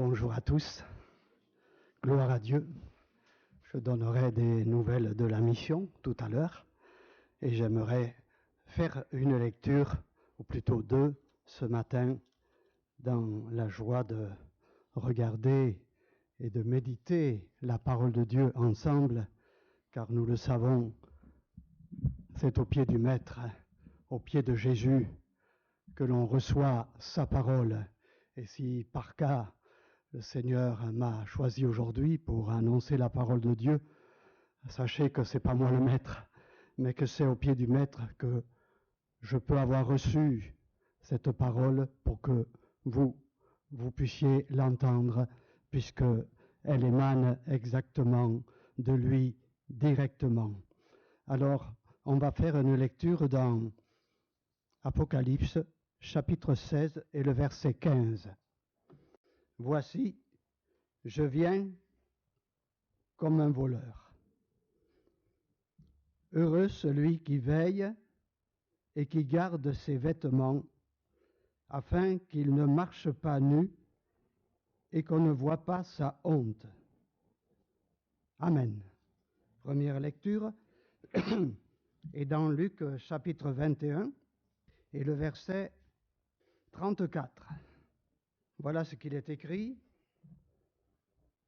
Bonjour à tous, gloire à Dieu. Je donnerai des nouvelles de la mission tout à l'heure et j'aimerais faire une lecture, ou plutôt deux, ce matin, dans la joie de regarder et de méditer la parole de Dieu ensemble, car nous le savons, c'est au pied du Maître, au pied de Jésus, que l'on reçoit sa parole. Et si par cas le Seigneur m'a choisi aujourd'hui pour annoncer la parole de Dieu, sachez que ce n'est pas moi le maître, mais que c'est au pied du Maître que je peux avoir reçu cette parole pour que vous puissiez l'entendre, puisqu'elle émane exactement de lui directement. Alors, on va faire une lecture dans Apocalypse, chapitre 16 et le verset 15. Voici, je viens comme un voleur. Heureux celui qui veille et qui garde ses vêtements, afin qu'il ne marche pas nu et qu'on ne voit pas sa honte. Amen. Première lecture est dans Luc chapitre 21 et le verset 34. Voilà ce qu'il est écrit.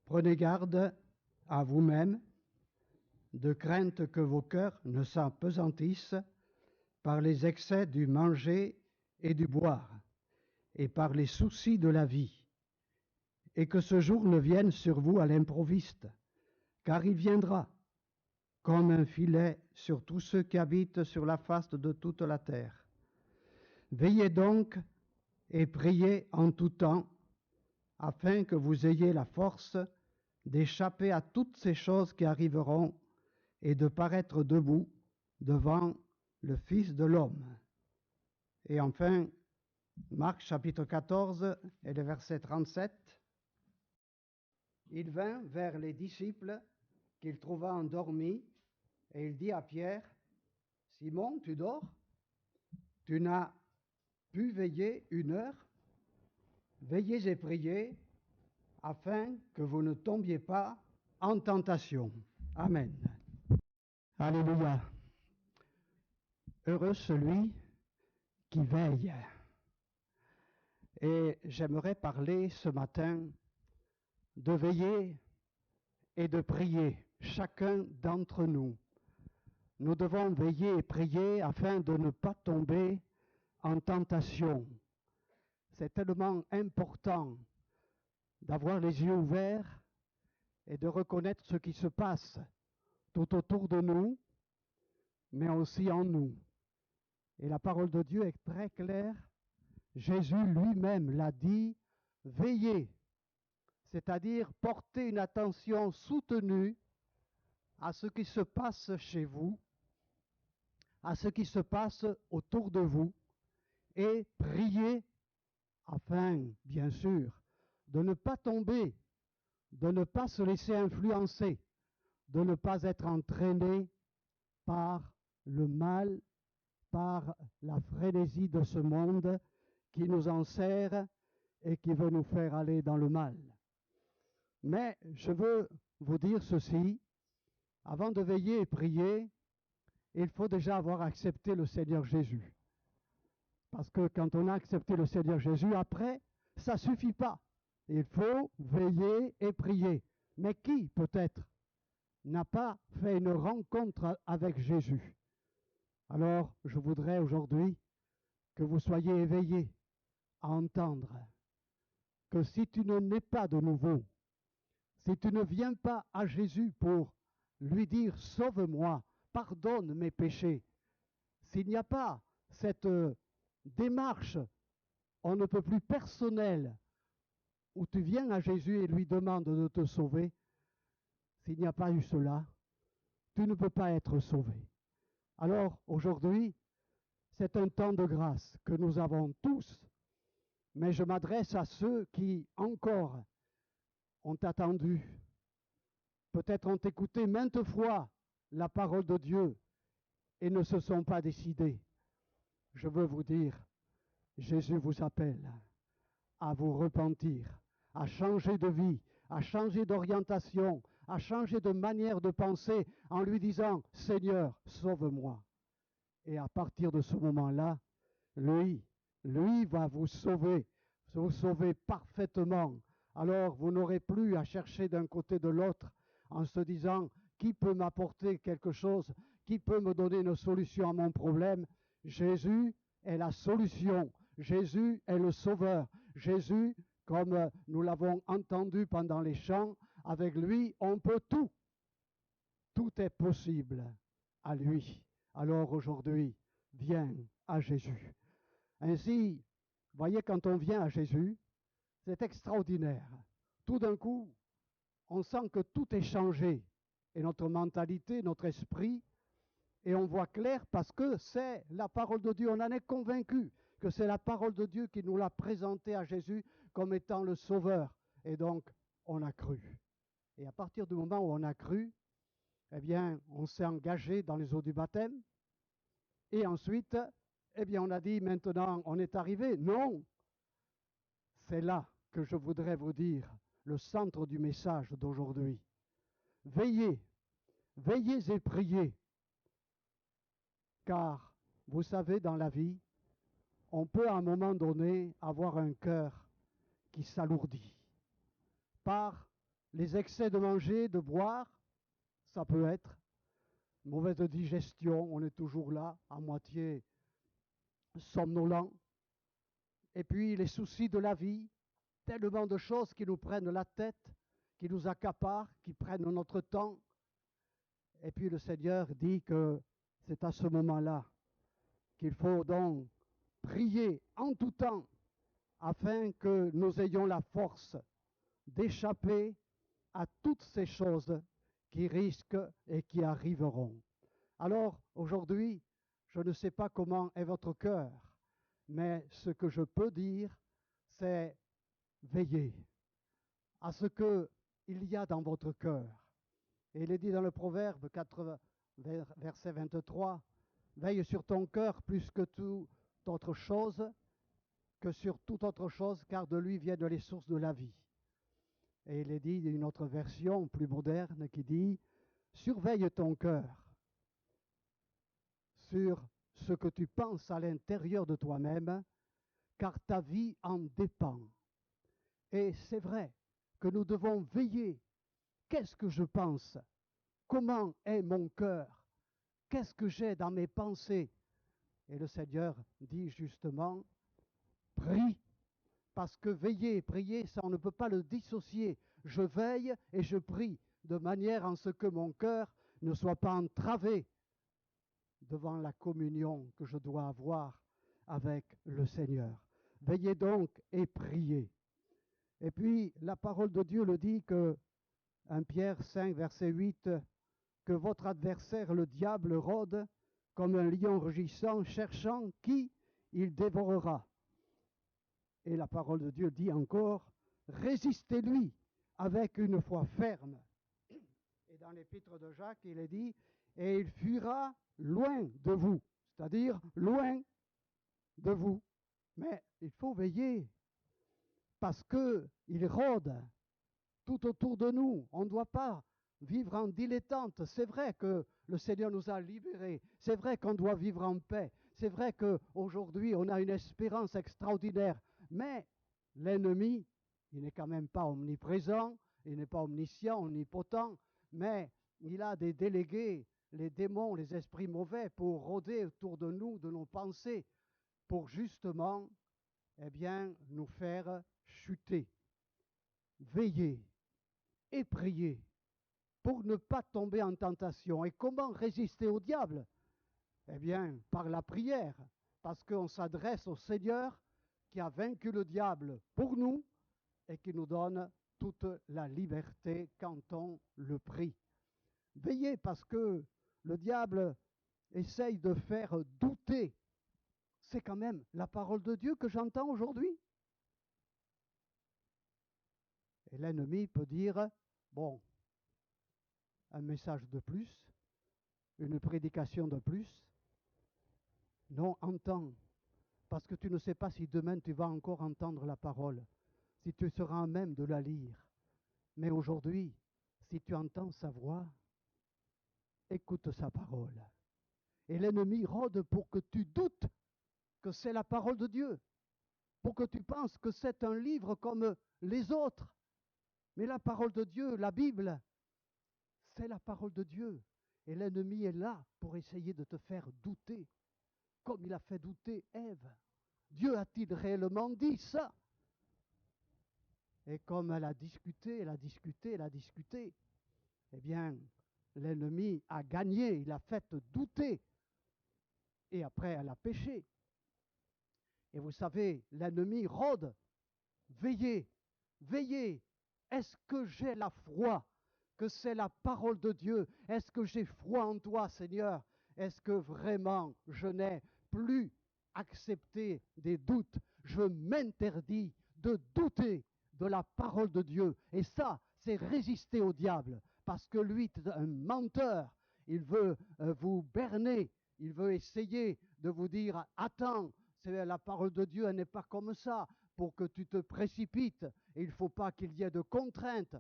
Prenez garde à vous-même, de crainte que vos cœurs ne s'apesantissent par les excès du manger et du boire, et par les soucis de la vie, et que ce jour ne vienne sur vous à l'improviste, car il viendra comme un filet sur tous ceux qui habitent sur la face de toute la terre. Veillez donc et priez en tout temps, afin que vous ayez la force d'échapper à toutes ces choses qui arriveront et de paraître debout devant le Fils de l'homme. Et enfin, Marc chapitre 14 et le verset 37. Il vint vers les disciples qu'il trouva endormis, et il dit à Pierre, « Simon, tu dors? Tu n'as pu veiller 1 heure? Veillez et priez, afin que vous ne tombiez pas en tentation. » Amen. Alléluia. Heureux celui qui veille. Et j'aimerais parler ce matin de veiller et de prier, chacun d'entre nous. Nous devons veiller et prier afin de ne pas tomber en tentation. C'est tellement important d'avoir les yeux ouverts et de reconnaître ce qui se passe tout autour de nous, mais aussi en nous. Et la parole de Dieu est très claire. Jésus lui-même l'a dit, veillez, c'est-à-dire porter une attention soutenue à ce qui se passe chez vous, à ce qui se passe autour de vous, et priez afin, bien sûr, de ne pas tomber, de ne pas se laisser influencer, de ne pas être entraîné par le mal, par la frénésie de ce monde qui nous enserre et qui veut nous faire aller dans le mal. Mais je veux vous dire ceci, avant de veiller et prier, il faut déjà avoir accepté le Seigneur Jésus. Parce que quand on a accepté le Seigneur Jésus, après, ça ne suffit pas. Il faut veiller et prier. Mais qui, peut-être, n'a pas fait une rencontre avec Jésus? Alors, je voudrais aujourd'hui que vous soyez éveillés à entendre que si tu ne nais pas de nouveau, si tu ne viens pas à Jésus pour lui dire « Sauve-moi, pardonne mes péchés », s'il n'y a pas cette démarche, on ne peut plus personnelle, où tu viens à Jésus et lui demandes de te sauver, s'il n'y a pas eu cela, tu ne peux pas être sauvé. Alors aujourd'hui, c'est un temps de grâce que nous avons tous, mais je m'adresse à ceux qui encore ont attendu, peut-être ont écouté maintes fois la parole de Dieu et ne se sont pas décidés. Je veux vous dire, Jésus vous appelle à vous repentir, à changer de vie, à changer d'orientation, à changer de manière de penser en lui disant, Seigneur, sauve-moi. Et à partir de ce moment-là, lui va vous sauver parfaitement. Alors vous n'aurez plus à chercher d'un côté de l'autre en se disant, qui peut m'apporter quelque chose, qui peut me donner une solution à mon problème. Jésus est la solution. Jésus est le sauveur. Jésus, comme nous l'avons entendu pendant les chants, avec lui, on peut tout. Tout est possible à lui. Alors aujourd'hui, viens à Jésus. Ainsi, voyez, quand on vient à Jésus, c'est extraordinaire. Tout d'un coup, on sent que tout est changé. Et notre mentalité, notre esprit, et on voit clair parce que c'est la parole de Dieu. On en est convaincu que c'est la parole de Dieu qui nous l'a présenté à Jésus comme étant le Sauveur. Et donc, on a cru. Et à partir du moment où on a cru, eh bien, on s'est engagé dans les eaux du baptême. Et ensuite, eh bien, on a dit, maintenant, on est arrivé. Non, c'est là que je voudrais vous dire le centre du message d'aujourd'hui. Veillez, veillez et priez. Car, vous savez, dans la vie, on peut à un moment donné avoir un cœur qui s'alourdit par les excès de manger, de boire, ça peut être, mauvaise digestion, on est toujours là, à moitié somnolent, et puis les soucis de la vie, tellement de choses qui nous prennent la tête, qui nous accaparent, qui prennent notre temps, et puis le Seigneur dit que c'est à ce moment-là qu'il faut donc prier en tout temps afin que nous ayons la force d'échapper à toutes ces choses qui risquent et qui arriveront. Alors, aujourd'hui, je ne sais pas comment est votre cœur, mais ce que je peux dire, c'est veiller à ce qu'il y a dans votre cœur. Et il est dit dans le Proverbe 4, verset 23, « Veille sur ton cœur plus que toute autre chose, que sur toute autre chose, car de lui viennent les sources de la vie. » Et il est dit d'une autre version plus moderne qui dit, « Surveille ton cœur sur ce que tu penses à l'intérieur de toi-même, car ta vie en dépend. » Et c'est vrai que nous devons veiller. Qu'est-ce que je pense? Comment est mon cœur? Qu'est-ce que j'ai dans mes pensées? Et le Seigneur dit justement, prie, parce que veiller et prier, ça on ne peut pas le dissocier. Je veille et je prie, de manière à ce que mon cœur ne soit pas entravé devant la communion que je dois avoir avec le Seigneur. Veillez donc et priez. Et puis, la parole de Dieu le dit que, 1 Pierre 5, verset 8, que votre adversaire, le diable, rôde comme un lion rugissant, cherchant qui il dévorera. Et la parole de Dieu dit encore, résistez-lui avec une foi ferme. Et dans l'épître de Jacques, il est dit, et il fuira loin de vous, c'est-à-dire loin de vous. Mais il faut veiller, parce qu'il rôde tout autour de nous. On ne doit pas vivre en dilettante. C'est vrai que le Seigneur nous a libérés. C'est vrai qu'on doit vivre en paix. C'est vrai qu'aujourd'hui, on a une espérance extraordinaire. Mais l'ennemi, il n'est quand même pas omniprésent, il n'est pas omniscient, omnipotent, mais il a des délégués, les démons, les esprits mauvais, pour rôder autour de nous, de nos pensées, pour justement, eh bien, nous faire chuter. Veillez et priez pour ne pas tomber en tentation. Et comment résister au diable? Eh bien, par la prière, parce qu'on s'adresse au Seigneur qui a vaincu le diable pour nous et qui nous donne toute la liberté quand on le prie. Veillez parce que le diable essaye de faire douter. C'est quand même la parole de Dieu que j'entends aujourd'hui. Et l'ennemi peut dire, bon, un message de plus, une prédication de plus. Non, entends, parce que tu ne sais pas si demain tu vas encore entendre la parole. si tu seras à même de la lire. Mais aujourd'hui, si tu entends sa voix, écoute sa parole. Et l'ennemi rôde pour que tu doutes que c'est la parole de Dieu, pour que tu penses que c'est un livre comme les autres. Mais la parole de Dieu, la Bible, c'est la parole de Dieu. Et l'ennemi est là pour essayer de te faire douter, comme il a fait douter Ève. Dieu a-t-il réellement dit ça? Et comme elle a discuté, eh bien, l'ennemi a gagné, il a fait douter. Et après, elle a péché. Et vous savez, l'ennemi rôde. Veillez, veillez. Est-ce que j'ai la foi que c'est la parole de Dieu? Est-ce que j'ai foi en toi, Seigneur? Est-ce que vraiment je n'ai plus accepté des doutes? Je m'interdis de douter de la parole de Dieu. Et ça, c'est résister au diable. Parce que lui est un menteur. Il veut vous berner. Il veut essayer de vous dire, attends, la parole de Dieu, elle n'est pas comme ça, pour que tu te précipites. Et il ne faut pas qu'il y ait de contraintes.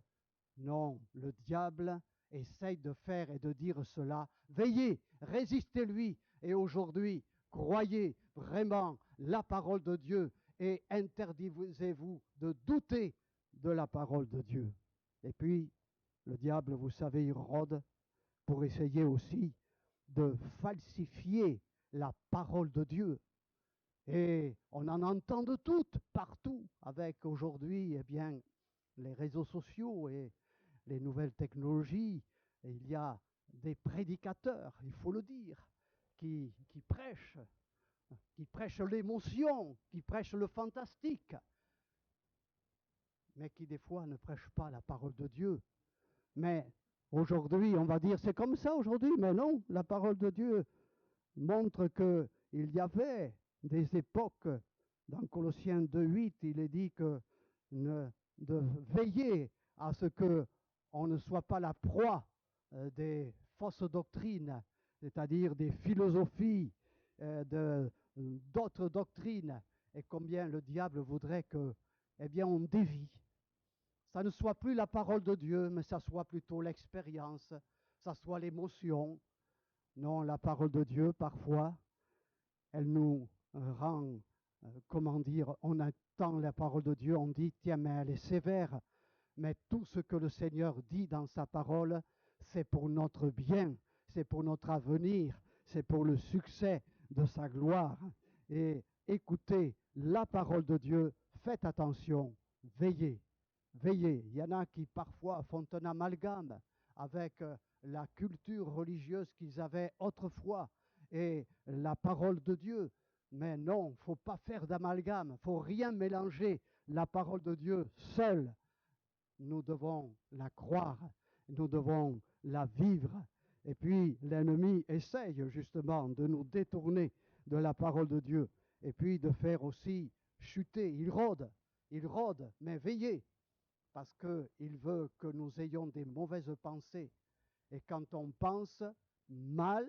Non, le diable essaye de faire et de dire cela. Veillez, résistez-lui. Et aujourd'hui, croyez vraiment la parole de Dieu et interdisez-vous de douter de la parole de Dieu. Et puis, le diable, vous savez, il rôde pour essayer aussi de falsifier la parole de Dieu. Et on en entend de toutes, partout, avec aujourd'hui, eh bien, les réseaux sociaux et les nouvelles technologies. Et il y a des prédicateurs, il faut le dire, qui prêchent l'émotion, qui prêchent le fantastique, mais qui des fois ne prêchent pas la parole de Dieu. Mais aujourd'hui, on va dire, c'est comme ça aujourd'hui, mais non, la parole de Dieu montre qu'il y avait des époques, dans Colossiens 2,8, il est dit que de veiller à ce qu'on ne soit pas la proie des fausses doctrines, c'est-à-dire des philosophies, d'autres doctrines, et combien le diable voudrait que, eh bien, on dévie. Ça ne soit plus la parole de Dieu, mais ça soit plutôt l'expérience, ça soit l'émotion. Non, la parole de Dieu, parfois, elle nous rend, comment dire, on attend la parole de Dieu, on dit, tiens, mais elle est sévère. Mais tout ce que le Seigneur dit dans sa parole, c'est pour notre bien, c'est pour notre avenir, c'est pour le succès de sa gloire. Et écoutez la parole de Dieu, faites attention, veillez, veillez. Il y en a qui parfois font un amalgame avec la culture religieuse qu'ils avaient autrefois et la parole de Dieu. Mais non, il ne faut pas faire d'amalgame, il ne faut rien mélanger. La parole de Dieu seule, nous devons la croire, nous devons la vivre. Et puis l'ennemi essaye justement de nous détourner de la parole de Dieu et puis de faire aussi chuter. Il rôde, mais veillez, parce qu'il veut que nous ayons des mauvaises pensées. Et quand on pense mal,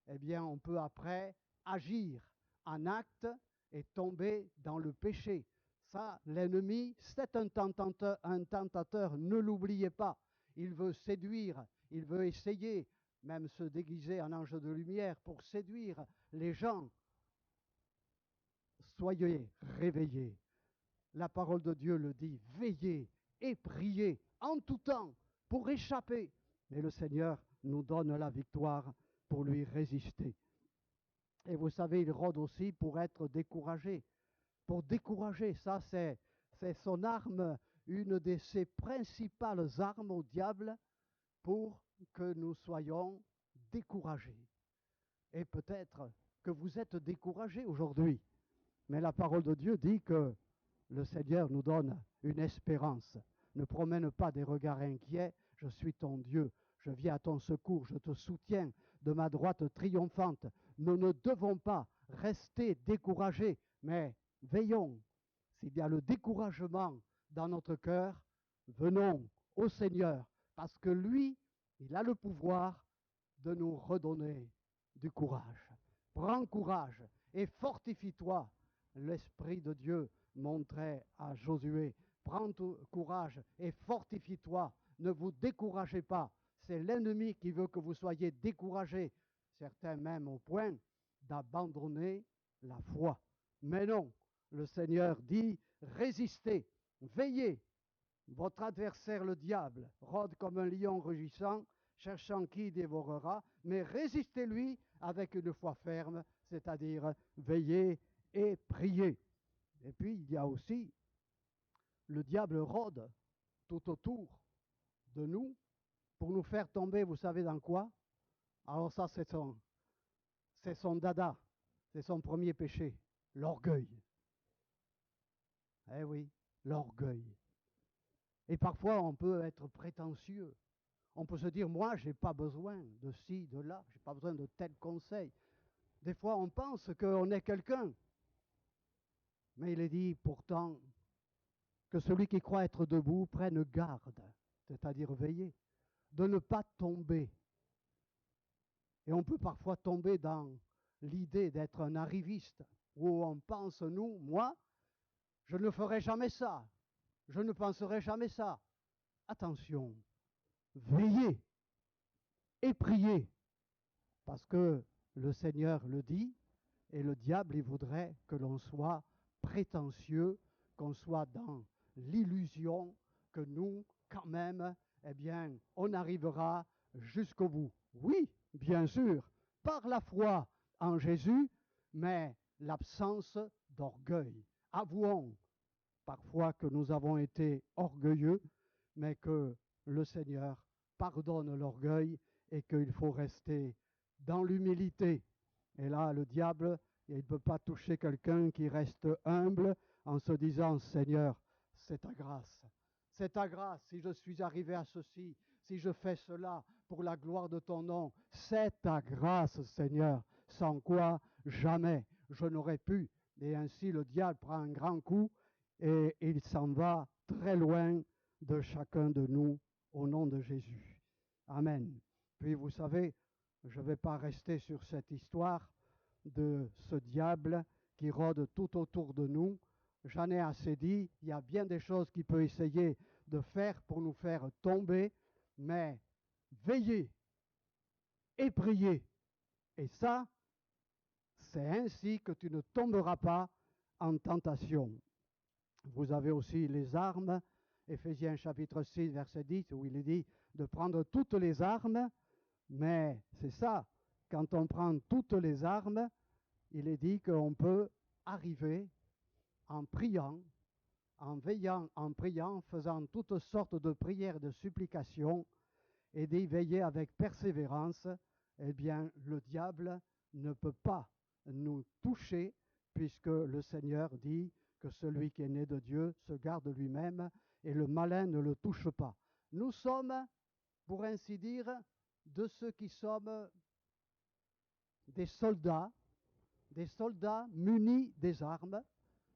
eh bien on peut après agir en acte et tomber dans le péché. Ça, l'ennemi, c'est un tentateur, ne l'oubliez pas. Il veut séduire, il veut essayer, même se déguiser en ange de lumière pour séduire les gens. Soyez réveillés. La parole de Dieu le dit, veillez et priez en tout temps pour échapper. Mais le Seigneur nous donne la victoire pour lui résister. Et vous savez, il rôde aussi pour être découragé. Pour décourager, ça c'est son arme, une de ses principales armes au diable pour que nous soyons découragés. Et peut-être que vous êtes découragés aujourd'hui, mais la parole de Dieu dit que le Seigneur nous donne une espérance. Ne promène pas des regards inquiets, je suis ton Dieu, je viens à ton secours, je te soutiens de ma droite triomphante. Nous ne devons pas rester découragés, mais veillons. S'il y a le découragement dans notre cœur, venons au Seigneur, parce que lui, il a le pouvoir de nous redonner du courage. Prends courage et fortifie-toi. L'Esprit de Dieu montrait à Josué prends courage et fortifie-toi. Ne vous découragez pas. C'est l'ennemi qui veut que vous soyez découragés, certains même au point d'abandonner la foi. Mais non, le Seigneur dit, résistez, veillez. Votre adversaire, le diable, rôde comme un lion rugissant, cherchant qui il dévorera, mais résistez-lui avec une foi ferme, c'est-à-dire veillez et priez. Et puis, il y a aussi, le diable rôde tout autour de nous pour nous faire tomber, vous savez dans quoi? Alors ça, c'est son dada, c'est son premier péché, l'orgueil. Eh oui, l'orgueil. Et parfois, on peut être prétentieux. On peut se dire, moi, je n'ai pas besoin de ci, de là, je n'ai pas besoin de tel conseil. Des fois, on pense qu'on est quelqu'un. Mais il est dit pourtant que celui qui croit être debout prenne garde, c'est-à-dire veiller, de ne pas tomber. Et on peut parfois tomber dans l'idée d'être un arriviste, où on pense, nous, moi, je ne ferai jamais ça, je ne penserai jamais ça. Attention, veillez et priez, parce que le Seigneur le dit, et le diable, il voudrait que l'on soit prétentieux, qu'on soit dans l'illusion que nous, quand même, eh bien, on arrivera jusqu'au bout. Oui, bien sûr, par la foi en Jésus, mais l'absence d'orgueil. Avouons parfois que nous avons été orgueilleux, mais que le Seigneur pardonne l'orgueil et qu'il faut rester dans l'humilité. Et là, le diable, il ne peut pas toucher quelqu'un qui reste humble en se disant, Seigneur, c'est ta grâce. C'est ta grâce si je suis arrivé à ceci, si je fais cela pour la gloire de ton nom. C'est ta grâce, Seigneur, sans quoi jamais je n'aurais pu. Et ainsi, le diable prend un grand coup et il s'en va très loin de chacun de nous au nom de Jésus. Amen. Puis vous savez, je ne vais pas rester sur cette histoire de ce diable qui rôde tout autour de nous. J'en ai assez dit, il y a bien des choses qu'il peut essayer de faire pour nous faire tomber, mais veillez et priez. Et ça, c'est ainsi que tu ne tomberas pas en tentation. Vous avez aussi les armes, Éphésiens chapitre 6, verset 10, où il est dit de prendre toutes les armes, mais c'est ça, quand on prend toutes les armes, il est dit qu'on peut arriver en priant, en veillant, en priant, faisant toutes sortes de prières, de supplications, et d'y veiller avec persévérance, eh bien, le diable ne peut pas nous toucher, puisque le Seigneur dit que celui qui est né de Dieu se garde lui-même, et le malin ne le touche pas. Nous sommes, pour ainsi dire, de ceux qui sommes des soldats munis des armes.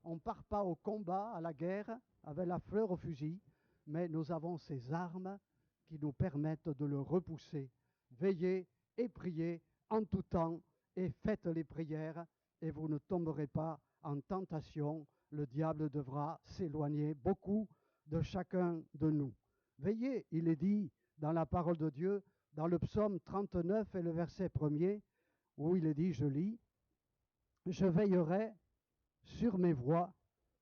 On ne part pas au combat, à la guerre, avec la fleur au fusil, mais nous avons ces armes qui nous permettent de le repousser. Veillez et priez en tout temps et faites les prières et vous ne tomberez pas en tentation. Le diable devra s'éloigner beaucoup de chacun de nous. Veillez, il est dit dans la parole de Dieu, dans le psaume 39 et le verset 1er, où il est dit, je lis, « Je veillerai sur mes voies,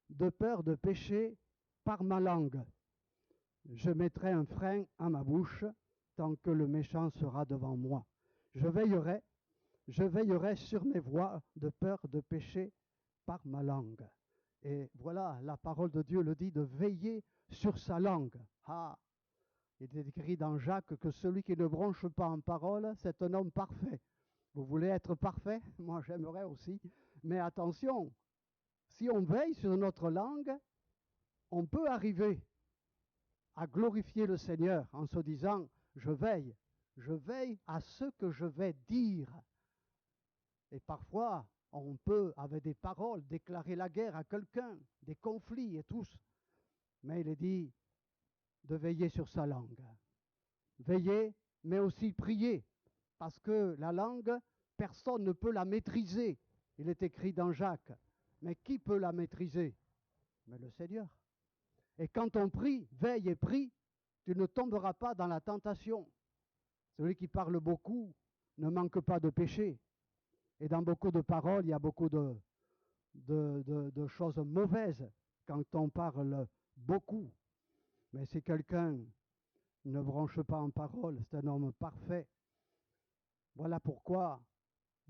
de peur de pécher par ma langue. Je mettrai un frein à ma bouche tant que le méchant sera devant moi. Je veillerai sur mes voies, de peur de pécher par ma langue. » Et voilà, la parole de Dieu le dit, de veiller sur sa langue. Ah, il est écrit dans Jacques que celui qui ne bronche pas en parole, c'est un homme parfait. Vous voulez être parfait? Moi, j'aimerais aussi. Mais attention, si on veille sur notre langue, on peut arriver à glorifier le Seigneur en se disant, je veille à ce que je vais dire. Et parfois, on peut, avec des paroles, déclarer la guerre à quelqu'un, des conflits et tout. Mais il est dit de veiller sur sa langue. Veiller, mais aussi prier. Parce que la langue, personne ne peut la maîtriser. Il est écrit dans Jacques. Mais qui peut la maîtriser? Mais le Seigneur. Et quand on prie, veille et prie, tu ne tomberas pas dans la tentation. Celui qui parle beaucoup ne manque pas de péché. Et dans beaucoup de paroles, il y a beaucoup de choses mauvaises quand on parle beaucoup. Mais si quelqu'un ne bronche pas en parole, c'est un homme parfait. Voilà pourquoi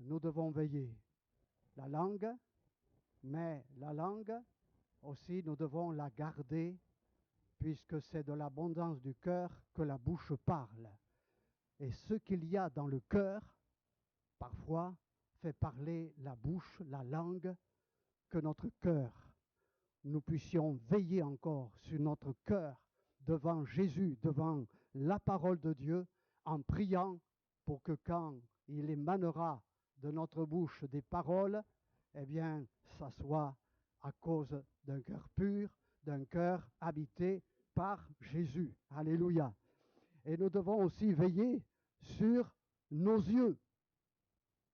nous devons veiller. La langue, mais la langue aussi, nous devons la garder, puisque c'est de l'abondance du cœur que la bouche parle. Et ce qu'il y a dans le cœur, parfois, fait parler la bouche, la langue, que notre cœur. Nous puissions veiller encore sur notre cœur devant Jésus, devant la parole de Dieu, en priant pour que quand il émanera de notre bouche des paroles, eh bien, ça soit à cause d'un cœur pur, d'un cœur habité par Jésus. Alléluia. Et nous devons aussi veiller sur nos yeux.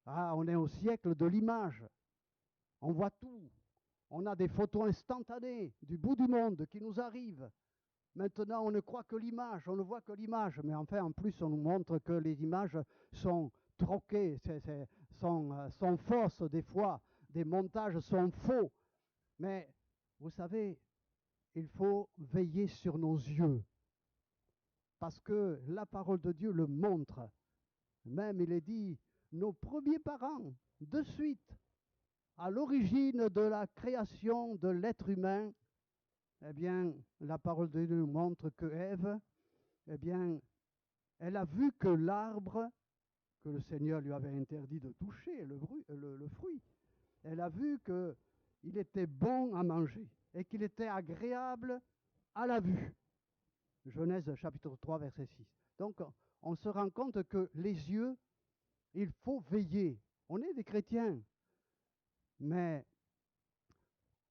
Ah, on est au siècle de l'image. On voit tout. On a des photos instantanées du bout du monde qui nous arrivent. Maintenant, on ne croit que l'image, on ne voit que l'image. Mais enfin, en plus, on nous montre que les images sont troquées, sont fausses des fois. Des montages sont faux. Mais vous savez, il faut veiller sur nos yeux. Parce que la parole de Dieu le montre. Même, il est dit, nos premiers parents, de suite, à l'origine de la création de l'être humain, eh bien, la parole de Dieu nous montre que Ève, eh bien, elle a vu que l'arbre que le Seigneur lui avait interdit de toucher, le fruit, elle a vu qu'il était bon à manger et qu'il était agréable à la vue. Genèse chapitre 3, verset 6. Donc, on se rend compte que les yeux, il faut veiller. On est des chrétiens, mais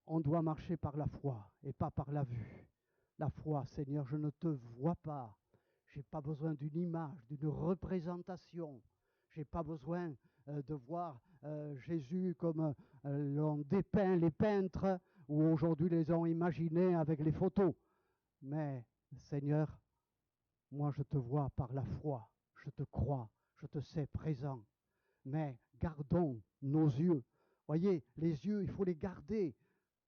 on doit marcher par la foi et pas par la vue. La foi, Seigneur, je ne te vois pas. Je n'ai pas besoin d'une image, d'une représentation. Je n'ai pas besoin de voir Jésus comme l'ont dépeint les peintres ou aujourd'hui les ont imaginés avec les photos. Mais, Seigneur, moi je te vois par la foi. Je te crois, je te sais présent. Mais gardons nos yeux. Voyez, les yeux, il faut les garder.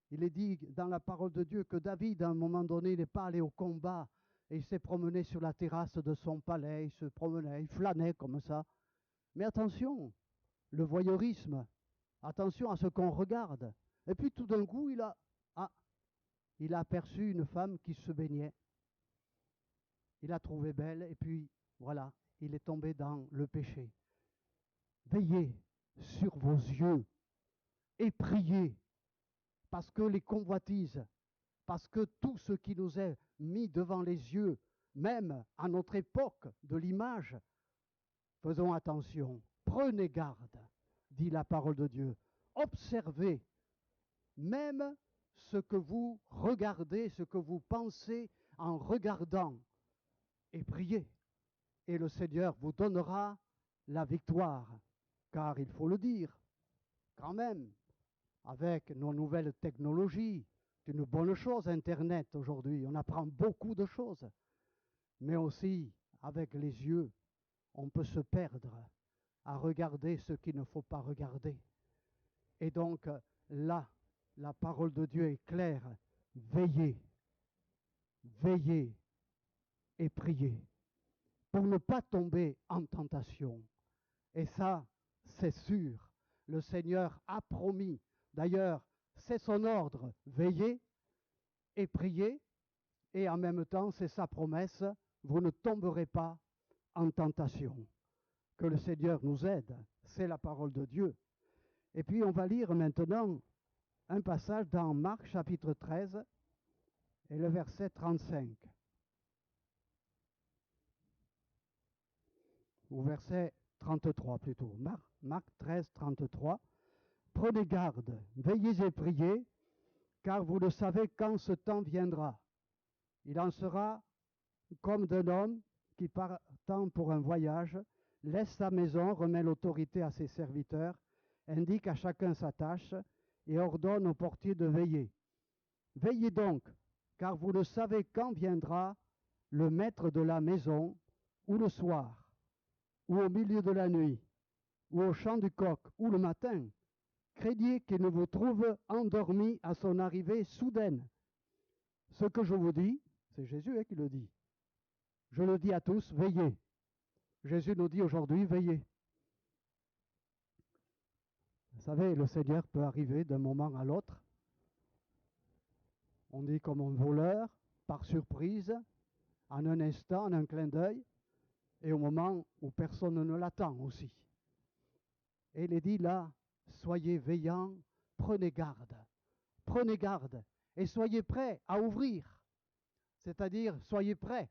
Il est dit dans la parole de Dieu que David, à un moment donné, n'est pas allé au combat et il s'est promené sur la terrasse de son palais, il se promenait, il flânait comme ça. Mais attention, le voyeurisme, attention à ce qu'on regarde. Et puis tout d'un coup, il a aperçu une femme qui se baignait. Il l'a trouvée belle et puis voilà, il est tombé dans le péché. Veillez sur vos yeux et priez. Parce que les convoitises, parce que tout ce qui nous est mis devant les yeux, même à notre époque de l'image, faisons attention, prenez garde, dit la parole de Dieu. Observez même ce que vous regardez, ce que vous pensez en regardant, et priez. Et le Seigneur vous donnera la victoire, car il faut le dire, quand même, avec nos nouvelles technologies, c'est une bonne chose Internet aujourd'hui, on apprend beaucoup de choses, mais aussi avec les yeux, on peut se perdre à regarder ce qu'il ne faut pas regarder. Et donc là, la parole de Dieu est claire, veillez, veillez et priez pour ne pas tomber en tentation. Et ça, c'est sûr, le Seigneur a promis. D'ailleurs, c'est son ordre, veillez et priez, et en même temps, c'est sa promesse, vous ne tomberez pas en tentation. Que le Seigneur nous aide, c'est la parole de Dieu. Et puis, on va lire maintenant un passage dans Marc chapitre 13 et le verset 35. Ou verset 33 plutôt. Marc 13, 33. Prenez garde, veillez et priez, car vous ne savez quand ce temps viendra. Il en sera comme d'un homme qui, partant pour un voyage, laisse sa maison, remet l'autorité à ses serviteurs, indique à chacun sa tâche et ordonne au portier de veiller. Veillez donc, car vous ne savez quand viendra le maître de la maison, ou le soir, ou au milieu de la nuit, ou au chant du coq, ou le matin. Craignez qu'il ne vous trouve endormi à son arrivée soudaine. Ce que je vous dis, c'est Jésus qui le dit. Je le dis à tous, veillez. Jésus nous dit aujourd'hui, veillez. Vous savez, le Seigneur peut arriver d'un moment à l'autre. On dit comme un voleur, par surprise, en un instant, en un clin d'œil, et au moment où personne ne l'attend aussi. Et il est dit là, soyez veillants, prenez garde, et soyez prêts à ouvrir. C'est-à-dire, soyez prêts,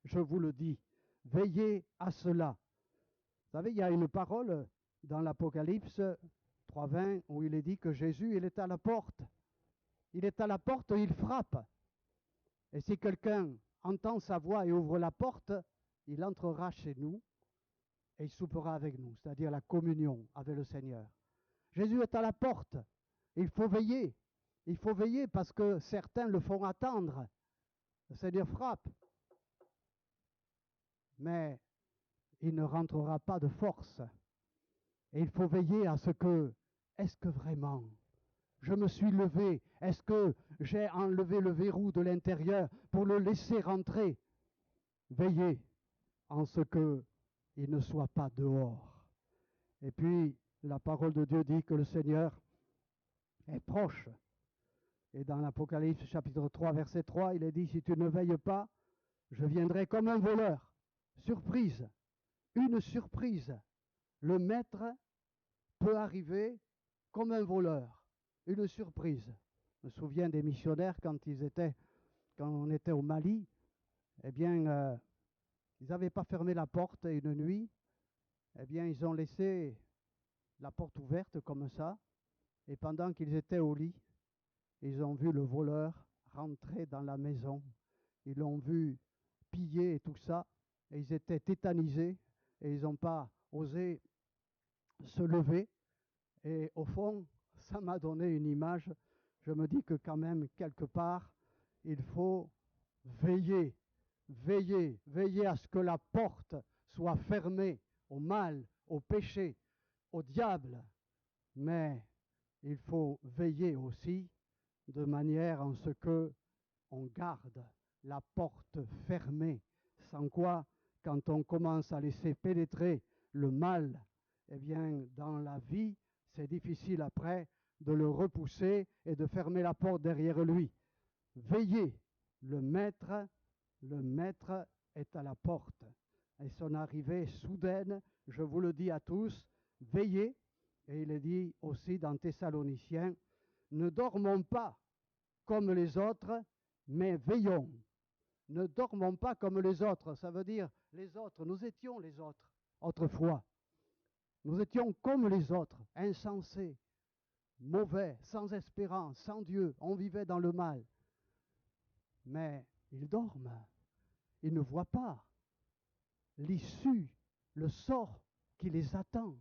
je vous le dis, veillez à cela. Vous savez, il y a une parole dans l'Apocalypse 3:20 où il est dit que Jésus, il est à la porte. Il est à la porte, il frappe. Et si quelqu'un entend sa voix et ouvre la porte, il entrera chez nous et il soupera avec nous, c'est-à-dire la communion avec le Seigneur. Jésus est à la porte. Il faut veiller. Il faut veiller parce que certains le font attendre. Le Seigneur frappe. Mais il ne rentrera pas de force. Et il faut veiller à ce que, est-ce que vraiment je me suis levé? Est-ce que j'ai enlevé le verrou de l'intérieur pour le laisser rentrer? Veillez en ce qu'il ne soit pas dehors. Et puis, la parole de Dieu dit que le Seigneur est proche. Et dans l'Apocalypse chapitre 3, verset 3, il est dit, si tu ne veilles pas, je viendrai comme un voleur. Surprise, une surprise. Le maître peut arriver comme un voleur. Une surprise. Je me souviens des missionnaires quand on était au Mali, eh bien, ils n'avaient pas fermé la porte et une nuit, eh bien, ils ont laissé la porte ouverte comme ça, et pendant qu'ils étaient au lit, ils ont vu le voleur rentrer dans la maison, ils l'ont vu piller et tout ça, et ils étaient tétanisés, et ils n'ont pas osé se lever, et au fond, ça m'a donné une image. Je me dis que quand même, quelque part, il faut veiller, veiller à ce que la porte soit fermée au mal, au péché, au diable. Mais il faut veiller aussi de manière en ce que on garde la porte fermée. Sans quoi, quand on commence à laisser pénétrer le mal, eh bien, dans la vie, c'est difficile après de le repousser et de fermer la porte derrière lui. Veillez, le maître est à la porte. Et son arrivée soudaine, je vous le dis à tous, veillez. Et il est dit aussi dans Thessaloniciens, ne dormons pas comme les autres, mais veillons. Ne dormons pas comme les autres, ça veut dire les autres, nous étions les autres autrefois. Nous étions comme les autres, insensés, mauvais, sans espérance, sans Dieu, on vivait dans le mal. Mais ils dorment, ils ne voient pas l'issue, le sort qui les attend.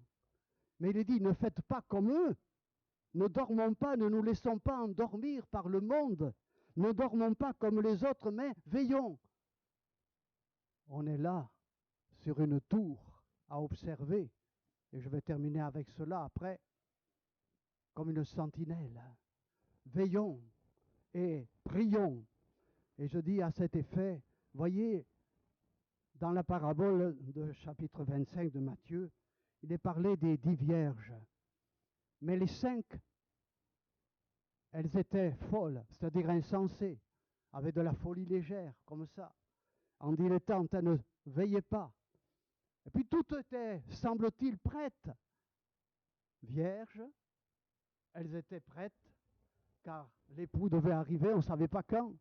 Mais il est dit, ne faites pas comme eux, ne dormons pas, ne nous laissons pas endormir par le monde, ne dormons pas comme les autres, mais veillons. On est là, sur une tour, à observer, et je vais terminer avec cela après, comme une sentinelle. Veillons et prions. Et je dis à cet effet, voyez, dans la parabole de chapitre 25 de Matthieu, il est parlé des 10 vierges. Mais les 5, elles étaient folles, c'est-à-dire insensées, avec de la folie légère, comme ça. En dilettante, elles ne veillaient pas. Et puis tout était, semble-t-il, prêtes. Vierges, elles étaient prêtes, car l'époux devait arriver, on ne savait pas quand.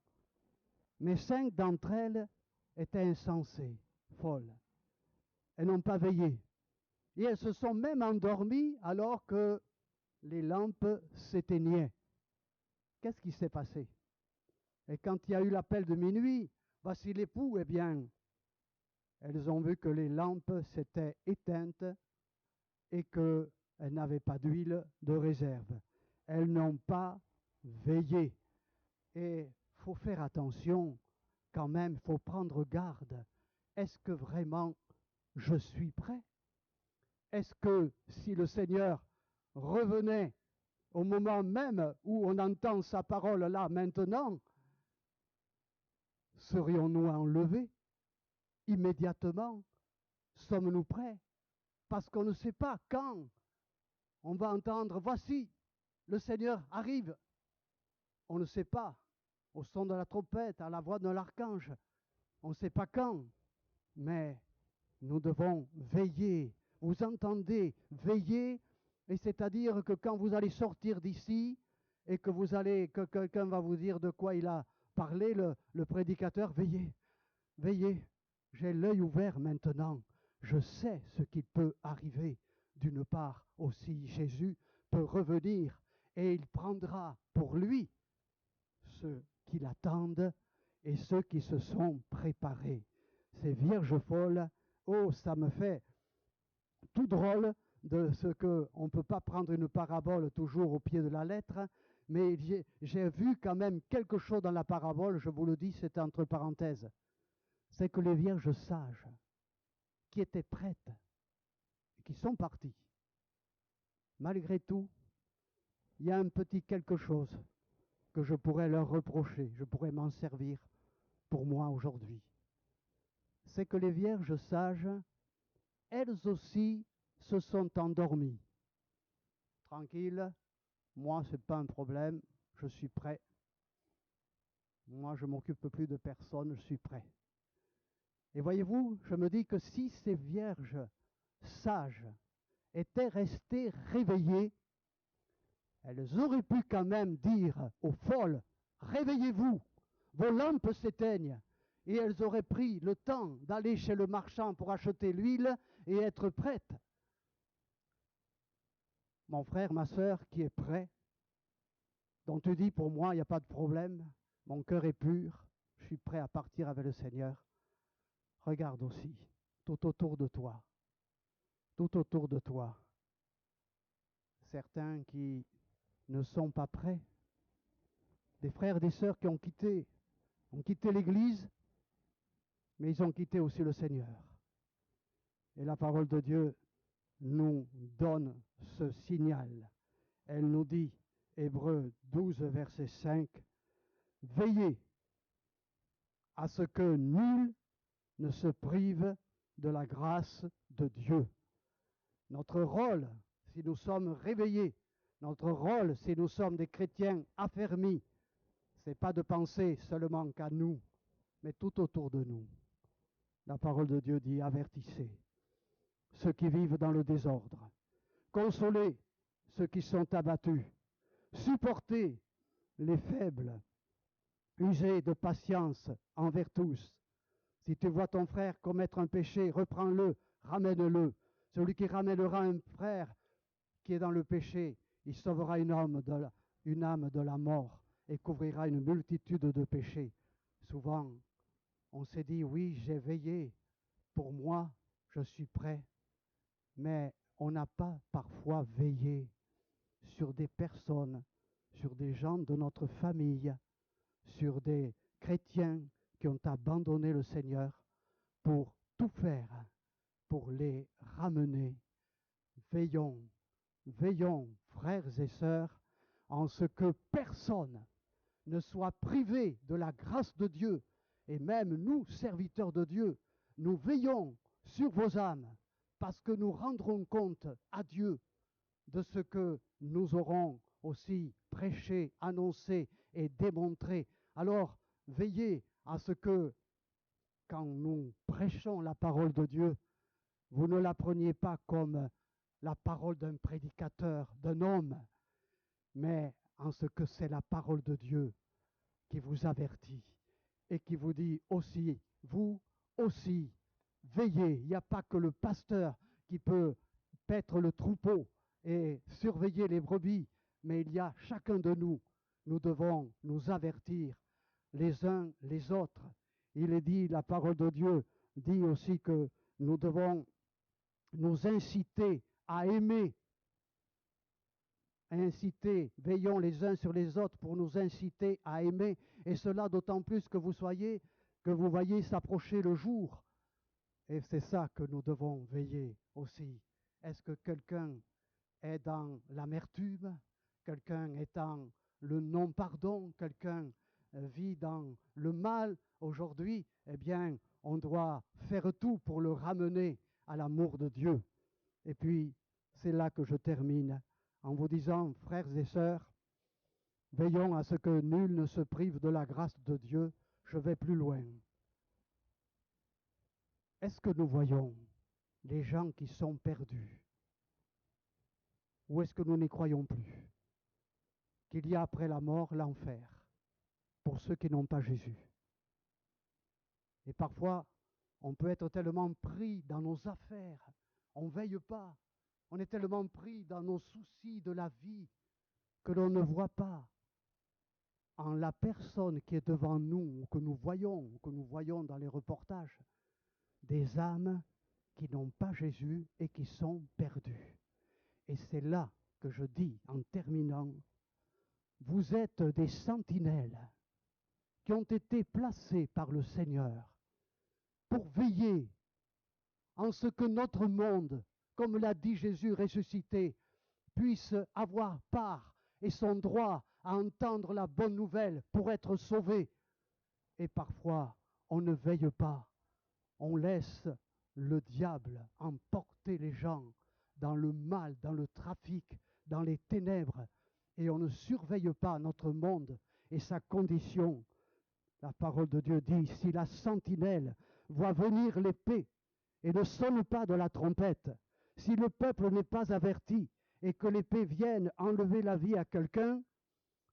Mais 5 d'entre elles étaient insensées, folles. Elles n'ont pas veillé. Et elles se sont même endormies alors que les lampes s'éteignaient. Qu'est-ce qui s'est passé? Et quand il y a eu l'appel de minuit, voici l'époux, eh bien, elles ont vu que les lampes s'étaient éteintes et qu'elles n'avaient pas d'huile de réserve. Elles n'ont pas veillé. Et il faut faire attention quand même, il faut prendre garde. Est-ce que vraiment je suis prêt? Est-ce que si le Seigneur revenait au moment même où on entend sa parole là maintenant, serions-nous enlevés immédiatement? Sommes-nous prêts? Parce qu'on ne sait pas quand on va entendre « Voici, le Seigneur arrive ». On ne sait pas. Au son de la trompette, à la voix de l'archange. On ne sait pas quand. Mais nous devons veiller. Vous entendez, veiller, et c'est-à-dire que quand vous allez sortir d'ici et que quelqu'un va vous dire de quoi il a parlé, le prédicateur, veillez, veillez. J'ai l'œil ouvert maintenant. Je sais ce qui peut arriver. D'une part aussi, Jésus peut revenir et il prendra pour lui ceux qui l'attendent et ceux qui se sont préparés. Ces vierges folles, oh, ça me fait tout drôle de ce qu'on ne peut pas prendre une parabole toujours au pied de la lettre, mais j'ai vu quand même quelque chose dans la parabole, je vous le dis, c'est entre parenthèses. C'est que les vierges sages, qui étaient prêtes, et qui sont parties, malgré tout, il y a un petit quelque chose que je pourrais leur reprocher, je pourrais m'en servir pour moi aujourd'hui. C'est que les vierges sages, elles aussi se sont endormies. Tranquille, moi, ce n'est pas un problème, je suis prêt. Moi, je ne m'occupe plus de personne, je suis prêt. Et voyez-vous, je me dis que si ces vierges sages étaient restées réveillées, elles auraient pu quand même dire aux folles, réveillez-vous, vos lampes s'éteignent. Et elles auraient pris le temps d'aller chez le marchand pour acheter l'huile et être prêtes. Mon frère, ma sœur, qui est prêt, dont tu dis pour moi, il n'y a pas de problème, mon cœur est pur, je suis prêt à partir avec le Seigneur. Regarde aussi, tout autour de toi, certains qui ne sont pas prêts, des frères et des sœurs qui ont quitté l'Église, mais ils ont quitté aussi le Seigneur. Et la parole de Dieu nous donne ce signal. Elle nous dit, Hébreux 12, verset 5, « Veillez à ce que nul ne se prive de la grâce de Dieu. » Notre rôle, si nous sommes réveillés, notre rôle, si nous sommes des chrétiens affermis, ce n'est pas de penser seulement qu'à nous, mais tout autour de nous. La parole de Dieu dit, avertissez ceux qui vivent dans le désordre, consolez ceux qui sont abattus, supportez les faibles, usez de patience envers tous. Si tu vois ton frère commettre un péché, reprends-le, ramène-le. Celui qui ramènera un frère qui est dans le péché, il sauvera une âme de la mort et couvrira une multitude de péchés. Souvent, on s'est dit, oui, j'ai veillé, pour moi, je suis prêt. Mais on n'a pas parfois veillé sur des personnes, sur des gens de notre famille, sur des chrétiens qui ont abandonné le Seigneur pour tout faire, pour les ramener. Veillons, veillons, frères et sœurs, en ce que personne ne soit privé de la grâce de Dieu. Et même nous, serviteurs de Dieu, nous veillons sur vos âmes, parce que nous rendrons compte à Dieu de ce que nous aurons aussi prêché, annoncé et démontré. Alors, veillez à ce que, quand nous prêchons la parole de Dieu, vous ne la preniez pas comme la parole d'un prédicateur, d'un homme, mais en ce que c'est la parole de Dieu qui vous avertit et qui vous dit aussi, vous aussi, veillez. Il n'y a pas que le pasteur qui peut paître le troupeau et surveiller les brebis, mais il y a chacun de nous. Nous devons nous avertir les uns les autres. Il est dit, la parole de Dieu dit aussi que nous devons nous inciter à aimer inciter, veillons les uns sur les autres pour nous inciter à aimer, et cela d'autant plus que vous voyez s'approcher le jour. Et c'est ça que nous devons veiller aussi. Est-ce que quelqu'un est dans l'amertume, quelqu'un est dans le non-pardon, quelqu'un vit dans le mal aujourd'hui? Eh bien, on doit faire tout pour le ramener à l'amour de Dieu. Et puis, c'est là que je termine en vous disant, frères et sœurs, veillons à ce que nul ne se prive de la grâce de Dieu. Je vais plus loin. Est-ce que nous voyons les gens qui sont perdus? Ou est-ce que nous n'y croyons plus? Qu'il y a après la mort l'enfer pour ceux qui n'ont pas Jésus. Et parfois, on peut être tellement pris dans nos affaires, on ne veille pas, on est tellement pris dans nos soucis de la vie que l'on ne voit pas en la personne qui est devant nous, que nous voyons dans les reportages, des âmes qui n'ont pas Jésus et qui sont perdues. Et c'est là que je dis, en terminant, vous êtes des sentinelles qui ont été placées par le Seigneur pour veiller en ce que notre monde, comme l'a dit Jésus ressuscité, puisse avoir part et son droit à entendre la bonne nouvelle pour être sauvé. Et parfois, on ne veille pas. On laisse le diable emporter les gens dans le mal, dans le trafic, dans les ténèbres. Et on ne surveille pas notre monde et sa condition. La parole de Dieu dit, si la sentinelle voit venir l'épée et ne sonne pas de la trompette, si le peuple n'est pas averti et que l'épée vienne enlever la vie à quelqu'un,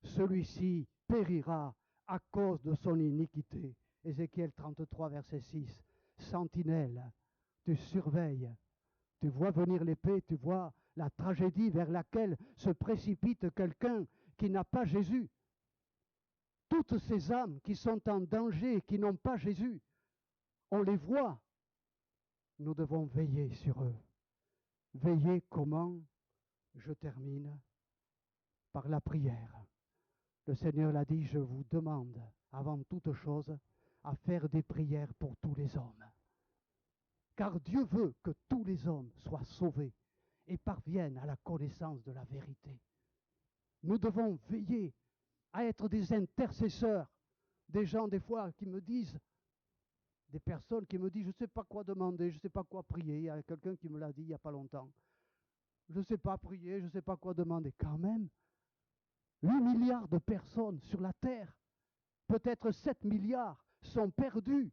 celui-ci périra à cause de son iniquité. Ézéchiel 33, verset 6. Sentinelle, tu surveilles, tu vois venir l'épée, tu vois la tragédie vers laquelle se précipite quelqu'un qui n'a pas Jésus. Toutes ces âmes qui sont en danger, qui n'ont pas Jésus, on les voit. Nous devons veiller sur eux. Veiller comment? Je termine par la prière. Le Seigneur l'a dit, je vous demande, avant toute chose, à faire des prières pour tous les hommes. Car Dieu veut que tous les hommes soient sauvés et parviennent à la connaissance de la vérité. Nous devons veiller à être des intercesseurs. Des gens, des fois, qui me disent, des personnes qui me disent, je ne sais pas quoi demander, je ne sais pas quoi prier. Il y a quelqu'un qui me l'a dit il n'y a pas longtemps. Je ne sais pas prier, je ne sais pas quoi demander. Quand même, 8 milliards de personnes sur la terre, peut-être 7 milliards, sont perdus.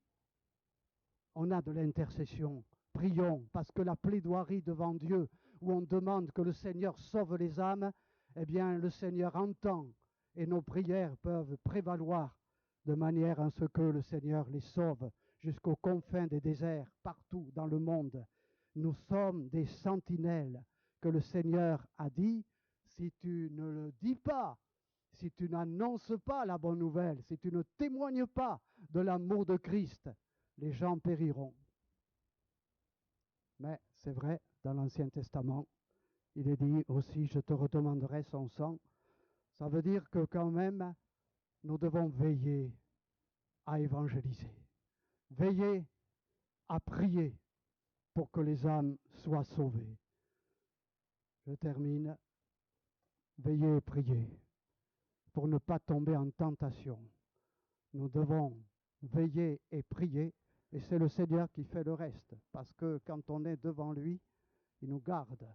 On a de l'intercession. Prions, parce que la plaidoirie devant Dieu, où on demande que le Seigneur sauve les âmes, eh bien, le Seigneur entend et nos prières peuvent prévaloir de manière à ce que le Seigneur les sauve jusqu'aux confins des déserts, partout dans le monde. Nous sommes des sentinelles que le Seigneur a dit, si tu ne le dis pas, si tu n'annonces pas la bonne nouvelle, si tu ne témoignes pas de l'amour de Christ, les gens périront. Mais c'est vrai, dans l'Ancien Testament, il est dit aussi, je te redemanderai son sang. Ça veut dire que quand même, nous devons veiller à évangéliser, veiller à prier pour que les âmes soient sauvées. Je termine. Veillez et priez pour ne pas tomber en tentation. Nous devons veiller et prier, et c'est le Seigneur qui fait le reste, parce que quand on est devant lui, il nous garde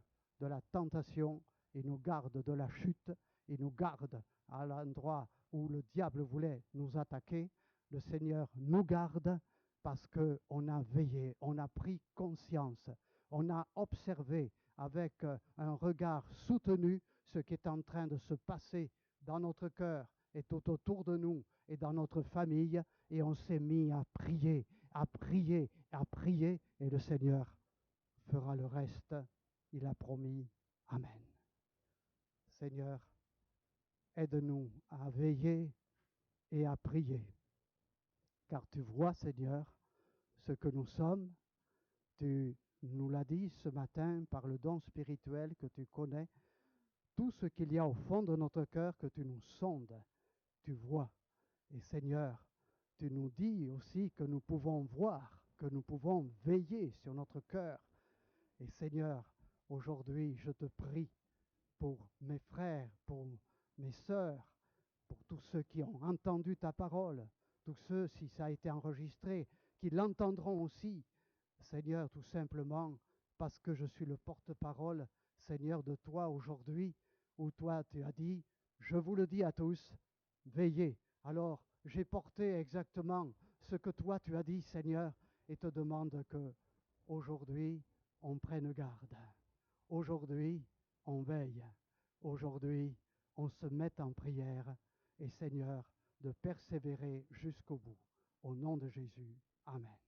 de la tentation, il nous garde de la chute, il nous garde à l'endroit où le diable voulait nous attaquer. Le Seigneur nous garde parce qu'on a veillé, on a pris conscience, on a observé avec un regard soutenu ce qui est en train de se passer dans notre cœur et tout autour de nous et dans notre famille, et on s'est mis à prier, à prier, à prier, et le Seigneur fera le reste. Il a promis. Amen. Seigneur, aide-nous à veiller et à prier, car tu vois, Seigneur, ce que nous sommes. Tu nous l'as dit ce matin par le don spirituel que tu connais. tout ce qu'il y a au fond de notre cœur, que tu nous sondes, tu vois. Et Seigneur, tu nous dis aussi que nous pouvons voir, que nous pouvons veiller sur notre cœur. Et Seigneur, aujourd'hui, je te prie pour mes frères, pour mes sœurs, pour tous ceux qui ont entendu ta parole, tous ceux, si ça a été enregistré, qui l'entendront aussi. Seigneur, tout simplement, parce que je suis le porte-parole, Seigneur, de toi aujourd'hui, où toi tu as dit, je vous le dis à tous, veillez. Alors, j'ai porté exactement ce que toi tu as dit, Seigneur, et te demande que aujourd'hui, on prenne garde. Aujourd'hui, on veille. Aujourd'hui, on se met en prière. Et Seigneur, de persévérer jusqu'au bout. Au nom de Jésus. Amen.